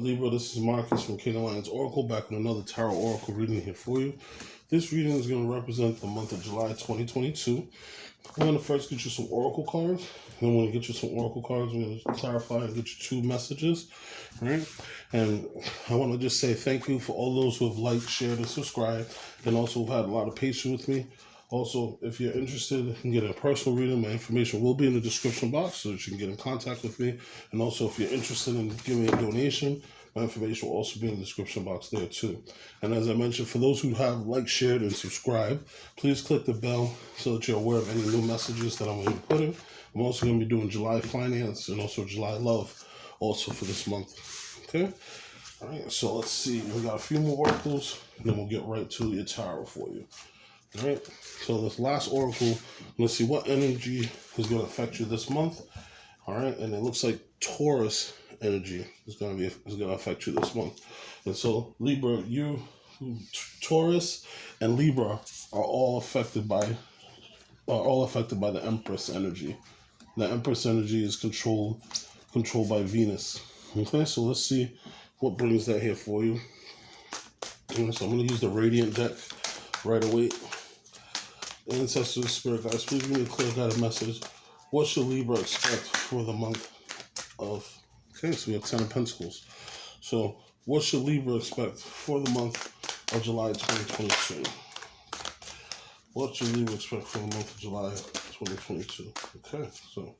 Libra? This is Marcus from Kingoflionsoracle Oracle, back with another Tarot Oracle reading here for you. This reading is going to represent the month of July 2022. I'm going to first get you some Oracle cards. Then when we get you some Oracle cards, we're going to clarify and get you two messages. Right? And I want to just say thank you for all those who have liked, shared, and subscribed, and also have had a lot of patience with me. Also, if you're interested in getting a personal reading, my information will be in the description box so that you can get in contact with me. And also, if you're interested in giving me a donation, my information will also be in the description box there too. And as I mentioned, for those who have liked, shared, and subscribed, please click the bell so that you're aware of any new messages that I'm going to be putting. I'm also going to be doing July finance and also July love also for this month. Okay? All right, so let's see. We got a few more oracles, and then we'll get right to your tarot for you. All right, so this last oracle, let's see what energy is going to affect you this month. All right, and it looks like Taurus energy is going to affect you this month. And so Libra, Taurus and Libra are all affected by the Empress energy. The Empress energy is controlled by Venus. Okay, so let's see what brings that here for you. Okay, so I'm going to use the Radiant deck right away. Ancestors, Spirit Guides, please give me a clear guided message. What should Libra expect for the month of... Okay, so we have 10 of Pentacles. So, what should Libra expect for the month of July 2022? What should Libra expect for the month of July 2022? Okay, so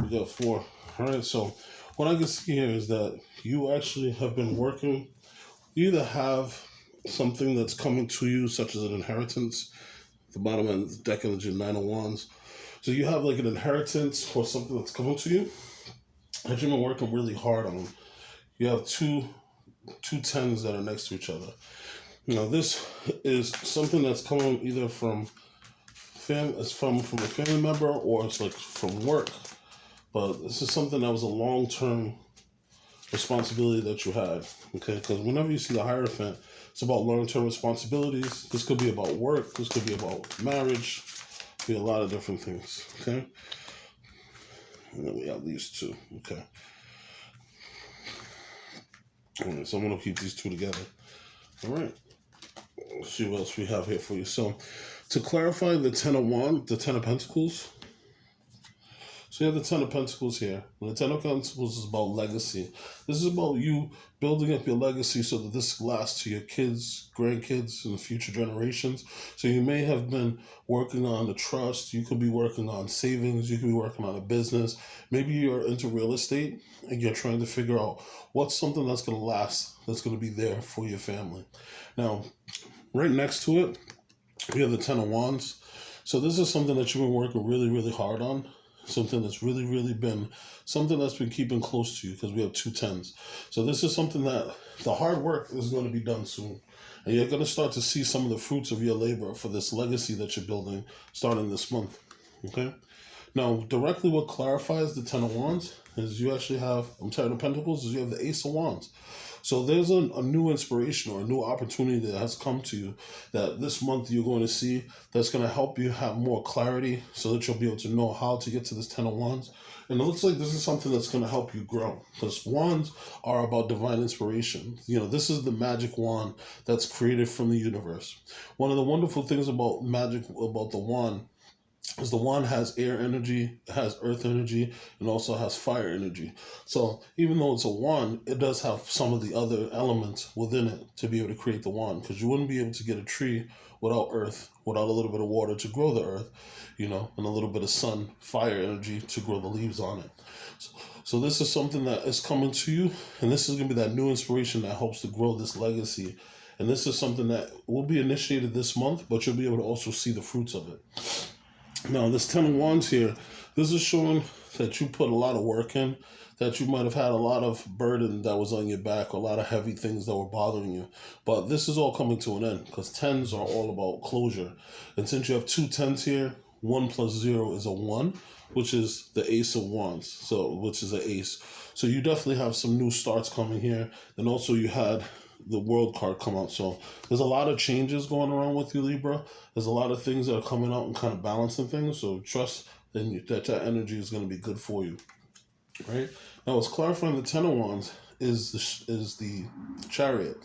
we got 4. All right, so what I can see here is that you actually have been working. You either have something that's coming to you, such as an inheritance. The bottom end of the deck energy, 9 of Wands. So you have like an inheritance or something that's coming to you that you've been working really hard on. You have two tens that are next to each other. You know, this is something that's coming either from a family member or it's like from work. But this is something that was a long-term responsibility that you had. Okay, because whenever you see the Hierophant, it's about long-term responsibilities. This could be about work. This could be about marriage. Be a lot of different things. Okay. And then we have these two. Okay. All right. So I'm gonna keep these two together. All right. Let's see what else we have here for you. So, to clarify the 10 of Wands, the 10 of Pentacles. So you have the 10 of Pentacles here. And the 10 of Pentacles is about legacy. This is about you building up your legacy so that this lasts to your kids, grandkids, and the future generations. So you may have been working on the trust. You could be working on savings. You could be working on a business. Maybe you're into real estate and you're trying to figure out what's something that's going to last, that's going to be there for your family. Now, right next to it, we have the 10 of Wands. So this is something that you've been working really, really hard on. Something that's really been keeping close to you because we have 2 tens. So this is something that the hard work is going to be done soon. And you're going to start to see some of the fruits of your labor for this legacy that you're building starting this month. Okay? Now, directly what clarifies the 10 of Wands is you actually have, 10 of Pentacles, is you have the Ace of Wands. So there's a new inspiration or a new opportunity that has come to you that this month you're going to see that's going to help you have more clarity so that you'll be able to know how to get to this 10 of Wands. And it looks like this is something that's going to help you grow because wands are about divine inspiration. You know, this is the magic wand that's created from the universe. One of the wonderful things about the wand is the wand has air energy, it has earth energy, and also has fire energy. So even though it's a wand, it does have some of the other elements within it to be able to create the wand, because you wouldn't be able to get a tree without earth, without a little bit of water to grow the earth, you know, and a little bit of sun, fire energy to grow the leaves on it. So this is something that is coming to you, and this is going to be that new inspiration that helps to grow this legacy. And this is something that will be initiated this month, but you'll be able to also see the fruits of it. Now, this 10 of Wands here, this is showing that you put a lot of work in, that you might have had a lot of burden that was on your back, a lot of heavy things that were bothering you. But this is all coming to an end because 10s are all about closure. And since you have 2 10s here, 1 plus 0 is a 1, which is the Ace of Wands, so which is an ace. So you definitely have some new starts coming here. And also you had the World card come out. So there's a lot of changes going around with you, Libra. There's a lot of things that are coming out and kind of balancing things. So trust that energy is going to be good for you. Right? Now, what's clarifying the 10 of Wands is the Chariot.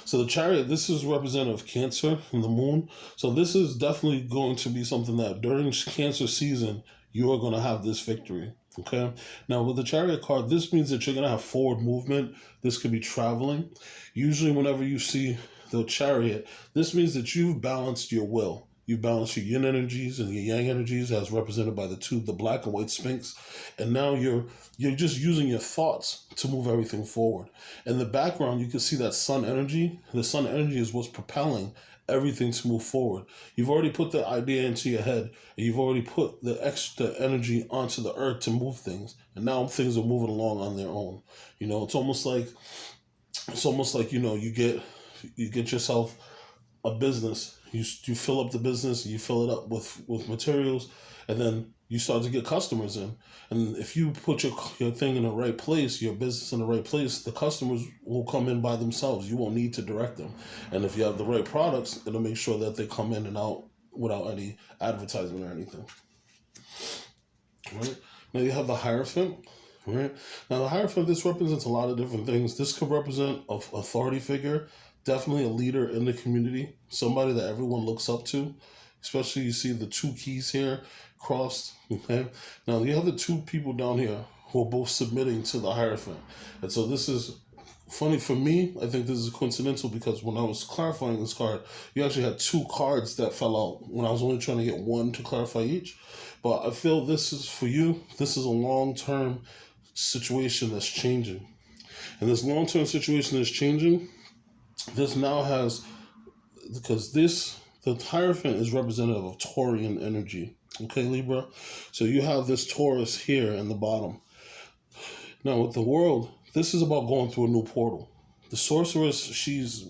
So the Chariot, this is representative of Cancer and the Moon. So this is definitely going to be something that during Cancer season you are going to have this victory. Okay. Now with the Chariot card, this means that you're going to have forward movement. This could be traveling. Usually, whenever you see the Chariot, this means that you've balanced your will. You balance your yin energies and your yang energies as represented by the black and white sphinx. And now you're just using your thoughts to move everything forward. In the background, you can see that sun energy. The sun energy is what's propelling everything to move forward. You've already put the idea into your head, and you've already put the extra energy onto the earth to move things. And now things are moving along on their own. You know, it's almost like, you know, you get yourself a business. You fill up the business, you fill it up with materials, and then you start to get customers in. And if you put your thing in the right place, your business in the right place, the customers will come in by themselves. You won't need to direct them. And if you have the right products, it'll make sure that they come in and out without any advertisement or anything. Right? Now you have the Hierophant. Right? Now the Hierophant, this represents a lot of different things. This could represent an authority figure, definitely a leader in the community, somebody that everyone looks up to. Especially you see the two keys here crossed. Okay. Now you have the two people down here who are both submitting to the Hierophant. And so this is funny for me. I think this is coincidental because when I was clarifying this card, you actually had two cards that fell out when I was only trying to get one to clarify each. But I feel this is for you. This is a long-term situation that's changing. And this long-term situation that's changing, this now has, because the Hierophant is representative of Taurian energy. Okay, Libra? So you have this Taurus here in the bottom. Now with the World, this is about going through a new portal. The Sorceress, she's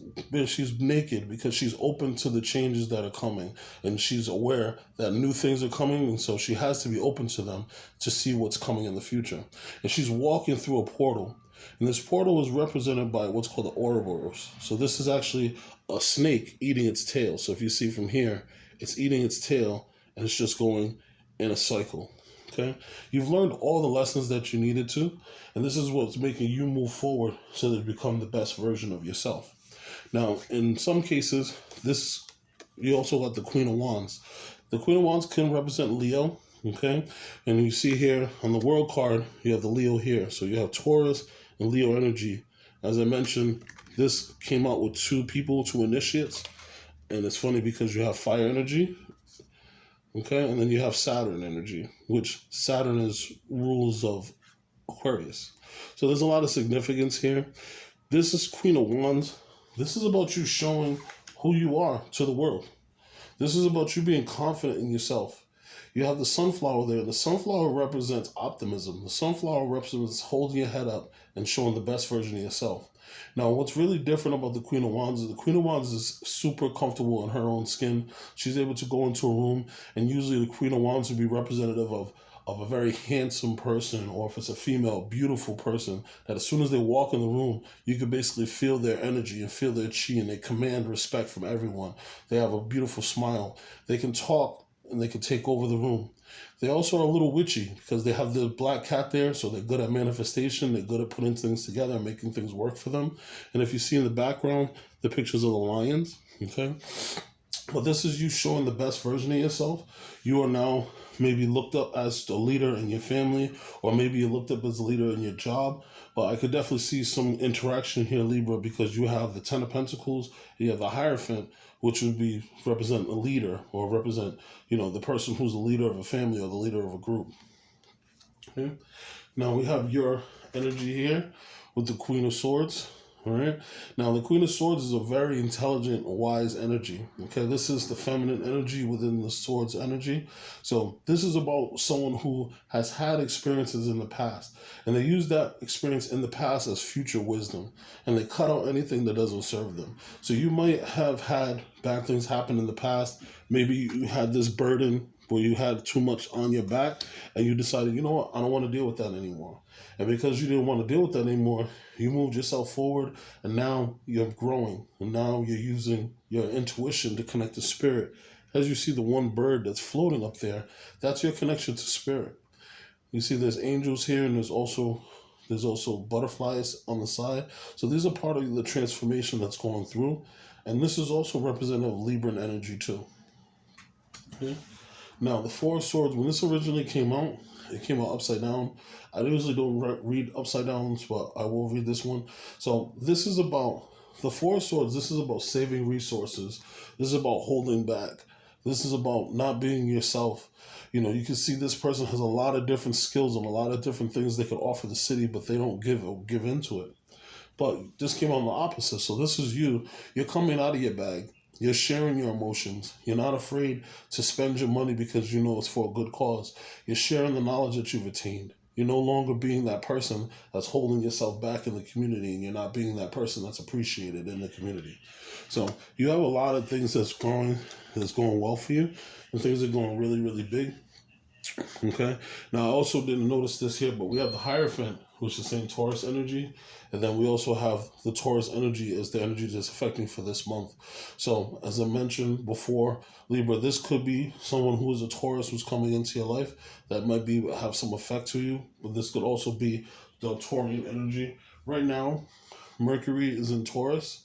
naked because she's open to the changes that are coming. And she's aware that new things are coming, and so she has to be open to them to see what's coming in the future. And she's walking through a portal. And this portal is represented by what's called the Ouroboros. So this is actually a snake eating its tail. So if you see from here, it's eating its tail, and it's just going in a cycle. Okay? You've learned all the lessons that you needed to, and this is what's making you move forward so that you become the best version of yourself. Now, in some cases, you also got the Queen of Wands. The Queen of Wands can represent Leo, okay? And you see here on the World card, you have the Leo here. So you have Taurus and Leo energy. As I mentioned, this came out with two initiates, and it's funny because you have fire energy. Okay, and then you have Saturn energy, which Saturn is rules of Aquarius. So there's a lot of significance here. This is Queen of Wands. This is about you showing who you are to the world. This is about you being confident in yourself. You have the Sunflower there. The Sunflower represents optimism. The Sunflower represents holding your head up and showing the best version of yourself. Now, what's really different about the Queen of Wands is the Queen of Wands is super comfortable in her own skin. She's able to go into a room, and usually the Queen of Wands would be representative of a very handsome person, or if it's a female, beautiful person, that as soon as they walk in the room, you can basically feel their energy and feel their chi, and they command respect from everyone. They have a beautiful smile. They can talk, and they can take over the room. They also are a little witchy because they have the black cat there, so they're good at manifestation. They're good at putting things together and making things work for them. And if you see in the background, the pictures of the lions, okay? But this is you showing the best version of yourself. You are now maybe looked up as the leader in your family, or maybe you're looked up as a leader in your job. But I could definitely see some interaction here, Libra, because you have the Ten of Pentacles, you have the Hierophant, which would be represent a leader, or represent, the person who's the leader of a family or the leader of a group. Okay? Now we have your energy here with the Queen of Swords. All right. Now, the Queen of Swords is a very intelligent, wise energy. Okay. This is the feminine energy within the Swords energy. So this is about someone who has had experiences in the past, and they use that experience in the past as future wisdom, and they cut out anything that doesn't serve them. So you might have had bad things happen in the past. Maybe you had this burden where you had too much on your back, and you decided, you know what, I don't want to deal with that anymore. And because you didn't want to deal with that anymore, you moved yourself forward, and now you're growing, and now you're using your intuition to connect to spirit. As you see the one bird that's floating up there, that's your connection to spirit. You see there's angels here, and there's also There's also butterflies on the side. So these are part of the transformation that's going through. And this is also representative of Libran energy too. Okay? Now, the Four of Swords, when this originally came out, it came out upside down. I usually don't read upside downs, but I will read this one. So this is about the Four of Swords. This is about saving resources. This is about holding back. This is about not being yourself. You know, you can see this person has a lot of different skills and a lot of different things they could offer the city, but they don't give into it. But this came on the opposite. So this is you. You're coming out of your bag. You're sharing your emotions. You're not afraid to spend your money because you know it's for a good cause. You're sharing the knowledge that you've attained. You're no longer being that person that's holding yourself back in the community, and you're not being that person that's appreciated in the community. So you have a lot of things that's going well for you, and things are going really, really big. Okay. Now I also didn't notice this here, but we have the Hierophant, which is saying Taurus energy, and then we also have the Taurus energy as the energy that's affecting for this month. So as I mentioned before, Libra, this could be someone who is a Taurus who's coming into your life that might have some effect to you, but this could also be the Taurian energy. Right now, Mercury is in Taurus,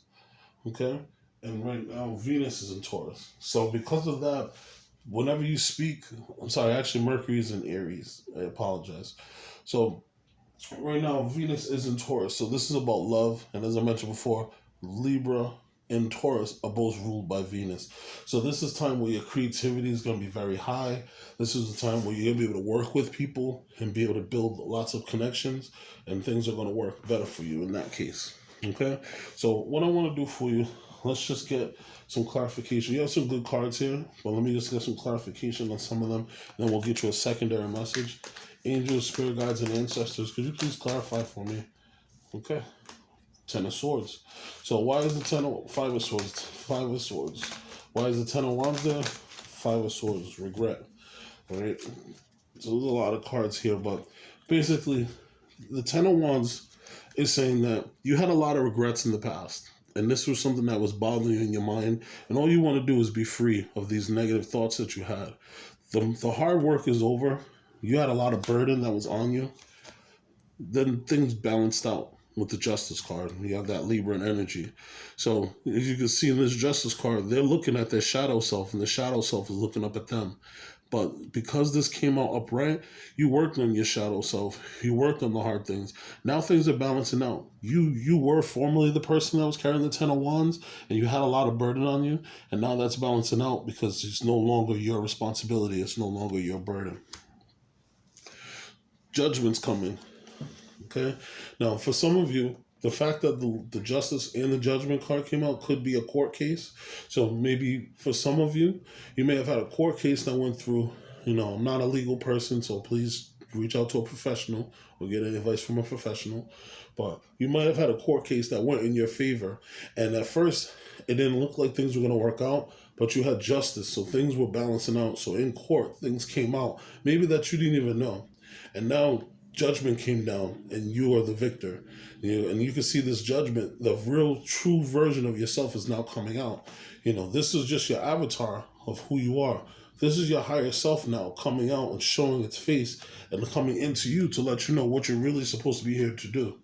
okay, and right now Venus is in Taurus. So because of that, whenever you speak, I'm sorry, actually Mercury is in Aries. I apologize. So right now Venus is in Taurus. So this is about love. And as I mentioned before, Libra and Taurus are both ruled by Venus. So this is time where your creativity is going to be very high. This is the time where you're going to be able to work with people and be able to build lots of connections, and things are going to work better for you in that case. Okay? So what I want to do for you, let's just get some clarification. You have some good cards here, but let me just get some clarification on some of them, and then we'll get you a secondary message. Angels, spirit guides, and ancestors, could you please clarify for me? Okay. Ten of Swords. So why is the Five of Swords? Five of Swords. Why is the Ten of Wands there? Five of Swords. Regret. All right. So there's a lot of cards here, but basically, the Ten of Wands is saying that you had a lot of regrets in the past, and this was something that was bothering you in your mind, and all you want to do is be free of these negative thoughts that you had. The hard work is over. You had a lot of burden that was on you. Then things balanced out with the Justice card. You have that Libran energy. So as you can see in this Justice card, they're looking at their shadow self, and the shadow self is looking up at them. But because this came out upright, you worked on your shadow self. You worked on the hard things. Now things are balancing out. You were formerly the person that was carrying the Ten of Wands, and you had a lot of burden on you. And now that's balancing out because it's no longer your responsibility. It's no longer your burden. Judgment's coming. Okay? Now, for some of you, the fact that the Justice and the Judgment card came out could be a court case. So maybe for some of you, you may have had a court case that went through. You know, I'm not a legal person, so please reach out to a professional or get any advice from a professional. But you might have had a court case that went in your favor. And at first, it didn't look like things were going to work out, but you had justice, so things were balancing out. So in court, things came out, maybe that you didn't even know. And now judgment came down, and you are the victor. And you can see this judgment, the real true version of yourself is now coming out. You know, this is just your avatar of who you are. This is your higher self now coming out and showing its face and coming into you to let you know what you're really supposed to be here to do.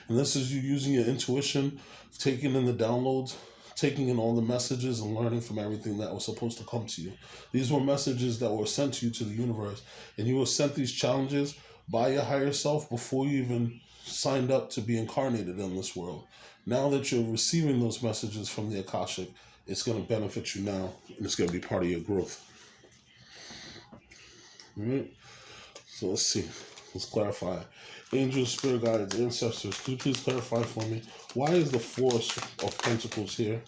And this is you using your intuition, taking in the downloads, taking in all the messages and learning from everything that was supposed to come to you. These were messages that were sent to you to the universe, and you were sent these challenges by your higher self before you even signed up to be incarnated in this world. Now that you're receiving those messages from the Akashic, it's going to benefit you now, and it's going to be part of your growth. All right? So let's see. Let's clarify. Angels, spirit guides, ancestors, could you please clarify for me, why is the Four of Pentacles here?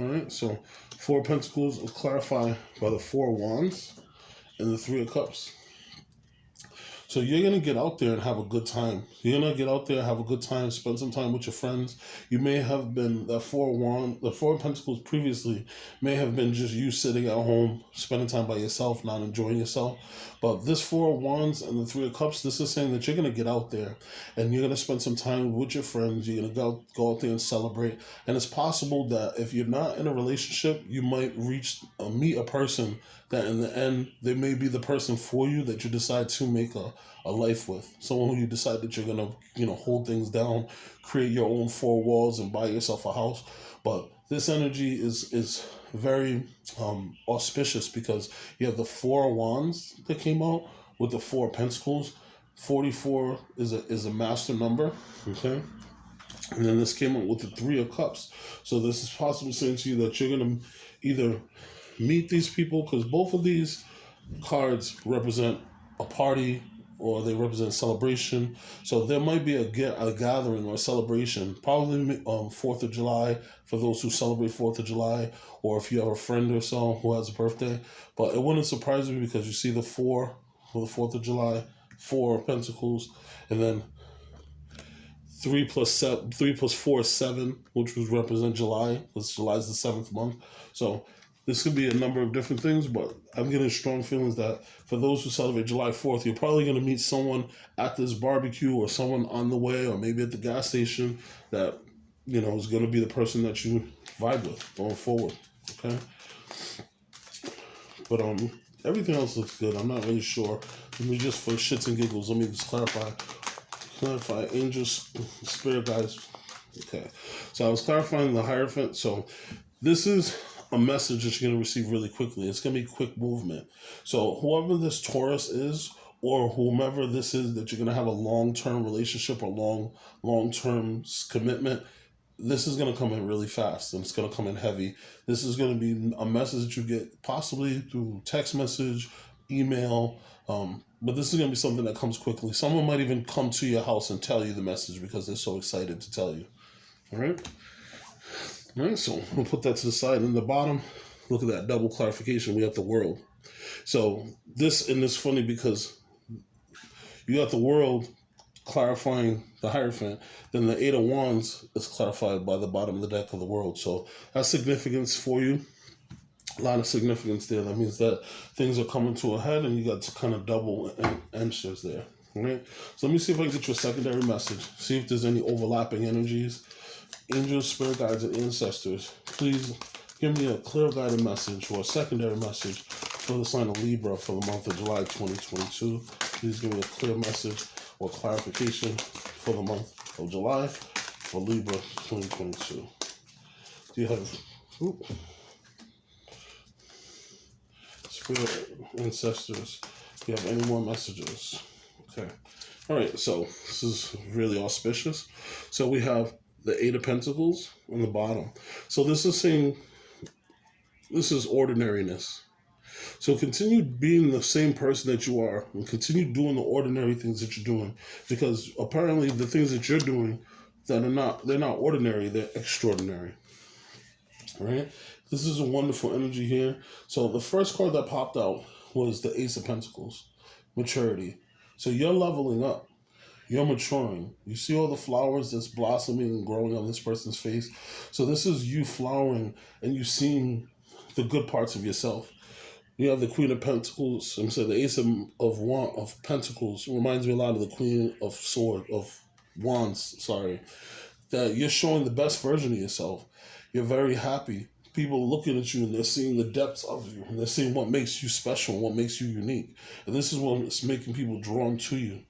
All right, so Four of Pentacles is clarified by the Four of Wands and the Three of Cups. So you're going to get out there and have a good time. You're going to get out there, have a good time, spend some time with your friends. You may have been, the Four of Pentacles previously may have been just you sitting at home, spending time by yourself, not enjoying yourself. But this Four of Wands and the Three of Cups, this is saying that you're going to get out there and you're going to spend some time with your friends. You're going to go out there and celebrate. And it's possible that if you're not in a relationship, you might meet a person that in the end, they may be the person for you, that you decide to make a a life with, someone who you decide that you're gonna, hold things down, create your own four walls, and buy yourself a house. But this energy is very auspicious because you have the Four Wands that came out with the Four Pentacles. 44 is a master number, okay? And then this came out with the Three of Cups. So this is possibly saying to you that you're going to either meet these people, because both of these cards represent a party or they represent celebration. So there might be a gathering or a celebration, probably 4th of July for those who celebrate 4th of July, or if you have a friend or so who has a birthday. But it wouldn't surprise me because you see the 4 for the 4th of July, 4 of Pentacles, and then 3 plus 4 is 7, which would represent July, because July is the 7th month. So this could be a number of different things, but I'm getting strong feelings that for those who celebrate July 4th, you're probably going to meet someone at this barbecue or someone on the way or maybe at the gas station that, is going to be the person that you vibe with going forward, okay? But everything else looks good. I'm not really sure. Let me just, for shits and giggles, let me just clarify angels, spirit guides. Okay, so I was clarifying the Hierophant. So this is a message that you're going to receive really quickly. It's going to be quick movement. So whoever this Taurus is, or whomever this is that you're going to have a long-term relationship or long-term commitment, this is going to come in really fast, and it's going to come in heavy. This is going to be a message that you get possibly through text message, email, but this is going to be something that comes quickly. Someone might even come to your house and tell you the message because they're so excited to tell you. All right? All right, so we'll put that to the side. In the bottom, look at that double clarification. We have the World. So this funny because you got the World clarifying the Hierophant, then the Eight of Wands is clarified by the bottom of the deck of the World. So that's significance for you. A lot of significance there. That means that things are coming to a head and you got kind of double answers there. All right. So let me see if I can get you a secondary message. See if there's any overlapping energies. Angels, spirit guides, and ancestors, please give me a clear guided message or a secondary message for the sign of Libra for the month of July 2022. Please give me a clear message or clarification for the month of July for Libra 2022. Do you have spirit, ancestors? Do you have any more messages? Okay. All right. So this is really auspicious. So we have the Eight of Pentacles on the bottom. So this is saying this is ordinariness. So continue being the same person that you are and continue doing the ordinary things that you're doing, because apparently the things that you're doing they're not ordinary, they're extraordinary. All right? This is a wonderful energy here. So the first card that popped out was the Ace of Pentacles, maturity. So you're leveling up. You're maturing. You see all the flowers that's blossoming and growing on this person's face. So this is you flowering and you seeing the good parts of yourself. You have the Queen of Pentacles. I'm saying the Ace of Pentacles reminds me a lot of the Queen of Wands. Sorry, that you're showing the best version of yourself. You're very happy. People are looking at you and they're seeing the depths of you and they're seeing what makes you special, what makes you unique. And this is what's making people drawn to you.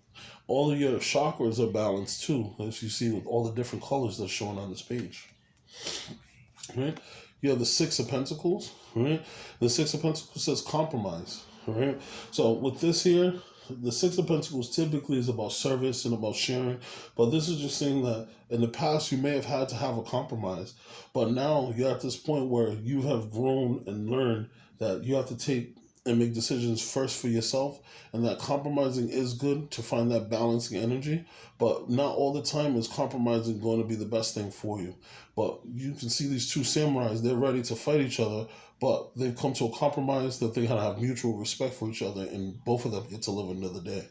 All of your chakras are balanced too, as you see with all the different colors that's shown on this page. Right? You have the Six of Pentacles. Right? The Six of Pentacles says compromise. Right? So with this here, the Six of Pentacles typically is about service and about sharing, but this is just saying that in the past you may have had to have a compromise, but now you're at this point where you have grown and learned that you have to take and make decisions first for yourself, and that compromising is good to find that balancing energy, but not all the time is compromising going to be the best thing for you. But you can see these two samurais, they're ready to fight each other, but they've come to a compromise that they have mutual respect for each other, and both of them get to live another day.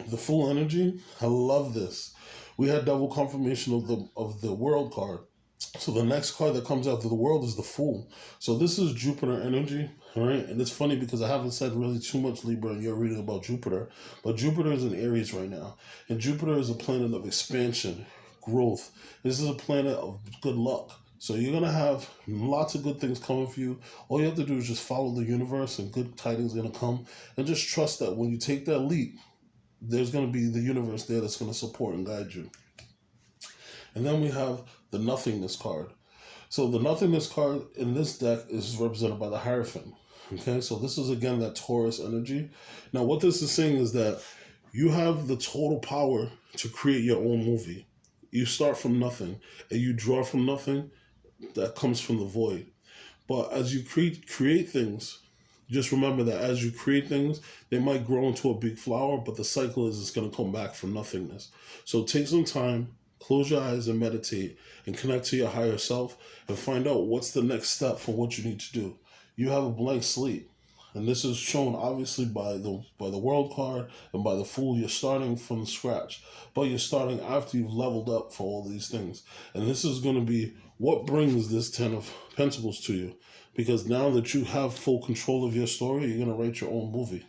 The Full energy, I love this. We had double confirmation of the World card. So the next card that comes after the World is the Fool. So this is Jupiter energy, all right? And it's funny because I haven't said really too much Libra and you're reading about Jupiter, but Jupiter is in Aries right now. And Jupiter is a planet of expansion, growth. This is a planet of good luck. So you're going to have lots of good things coming for you. All you have to do is just follow the universe, and good tidings are going to come. And just trust that when you take that leap, there's going to be the universe there that's going to support and guide you. And then we have the Nothingness card. So the Nothingness card in this deck is represented by the Hierophant. Okay, so this is again that Taurus energy. Now what this is saying is that you have the total power to create your own movie. You start from nothing and you draw from nothing that comes from the void. But as you create things, just remember that as you create things, they might grow into a big flower, but the cycle is it's going to come back from nothingness. So take some time, close your eyes and meditate and connect to your higher self and find out what's the next step for what you need to do. You have a blank slate. And this is shown obviously by the World card and by the Fool. You're starting from scratch, but you're starting after you've leveled up for all these things. And this is going to be what brings this Ten of Pentacles to you. Because now that you have full control of your story, you're going to write your own movie.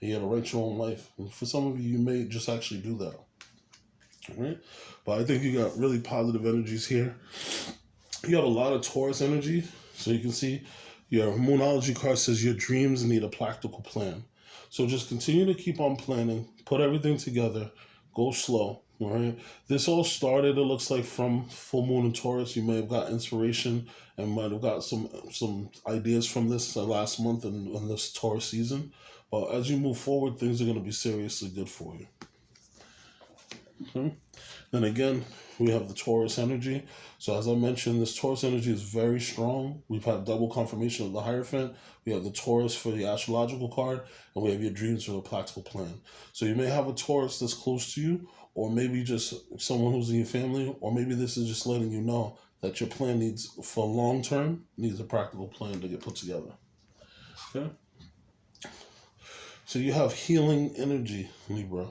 And you're going to write your own life. And for some of you, you may just actually do that. All right? But I think you got really positive energies here. You have a lot of Taurus energy. So you can see your Moonology card says your dreams need a practical plan. So just continue to keep on planning. Put everything together. Go slow. All right. This all started, it looks like, from full moon in Taurus. You may have got inspiration and might have got some ideas from this last month in this Taurus season. But as you move forward, things are going to be seriously good for you. Okay. Then again, we have the Taurus energy. So as I mentioned, this Taurus energy is very strong. We've had double confirmation of the Hierophant. We have the Taurus for the astrological card, and we have your dreams for a practical plan. So you may have a Taurus that's close to you, or maybe just someone who's in your family, or maybe this is just letting you know that your plan needs, for long term, needs a practical plan to get put together. Okay? So you have healing energy, Libra.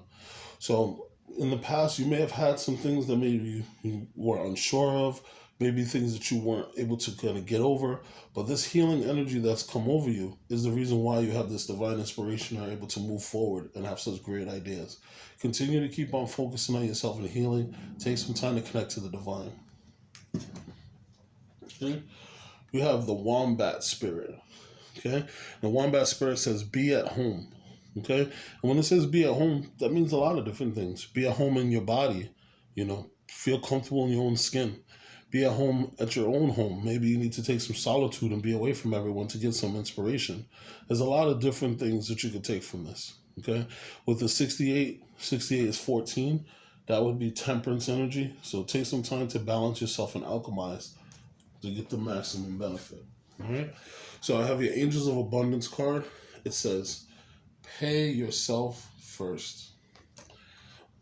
So in the past, you may have had some things that maybe you were unsure of, maybe things that you weren't able to kind of get over. But this healing energy that's come over you is the reason why you have this divine inspiration and are able to move forward and have such great ideas. Continue to keep on focusing on yourself and healing. Take some time to connect to the divine. Okay? We have the Wombat Spirit. Okay? The Wombat Spirit says, be at home. Okay? And when it says be at home, that means a lot of different things. Be at home in your body, feel comfortable in your own skin. Be at home at your own home. Maybe you need to take some solitude and be away from everyone to get some inspiration. There's a lot of different things that you could take from this. Okay? With the 68 is 14. That would be temperance energy. So take some time to balance yourself and alchemize to get the maximum benefit. All right? So I have your Angels of Abundance card. It says, pay yourself first.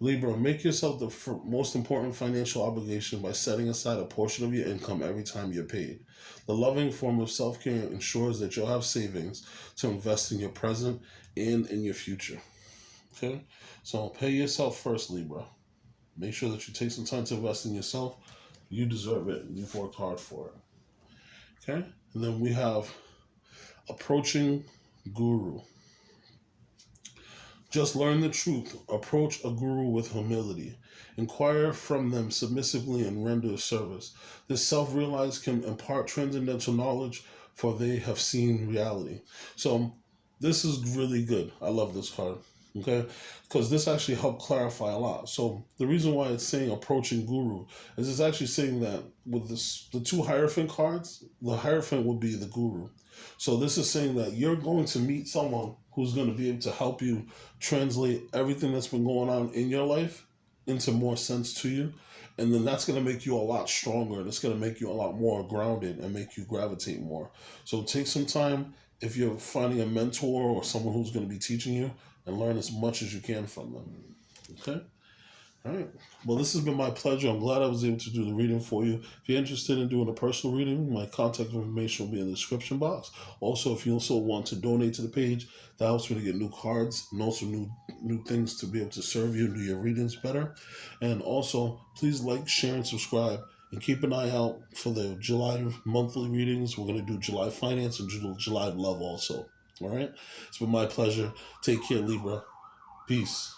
Libra, make yourself the most important financial obligation by setting aside a portion of your income every time you're paid. The loving form of self-care ensures that you'll have savings to invest in your present and in your future. Okay? So pay yourself first, Libra. Make sure that you take some time to invest in yourself. You deserve it. You've worked hard for it. Okay? And then we have approaching Guru. Just learn the truth. Approach a guru with humility. Inquire from them submissively and render service. This self-realized can impart transcendental knowledge, for they have seen reality. So this is really good. I love this card. Okay? Because this actually helped clarify a lot. So the reason why it's saying approaching guru is it's actually saying that with the two Hierophant cards, the Hierophant would be the guru. So this is saying that you're going to meet someone who's going to be able to help you translate everything that's been going on in your life into more sense to you. And then that's going to make you a lot stronger. It's going to make you a lot more grounded and make you gravitate more. So take some time if you're finding a mentor or someone who's going to be teaching you, and learn as much as you can from them. Okay? All right. Well, this has been my pleasure. I'm glad I was able to do the reading for you. If you're interested in doing a personal reading, my contact information will be in the description box. Also, if you also want to donate to the page, that helps me to get new cards and also new things to be able to serve you and do your readings better. And also, please like, share, and subscribe. And keep an eye out for the July monthly readings. We're going to do July finance and July love also. All right? It's been my pleasure. Take care, Libra. Peace.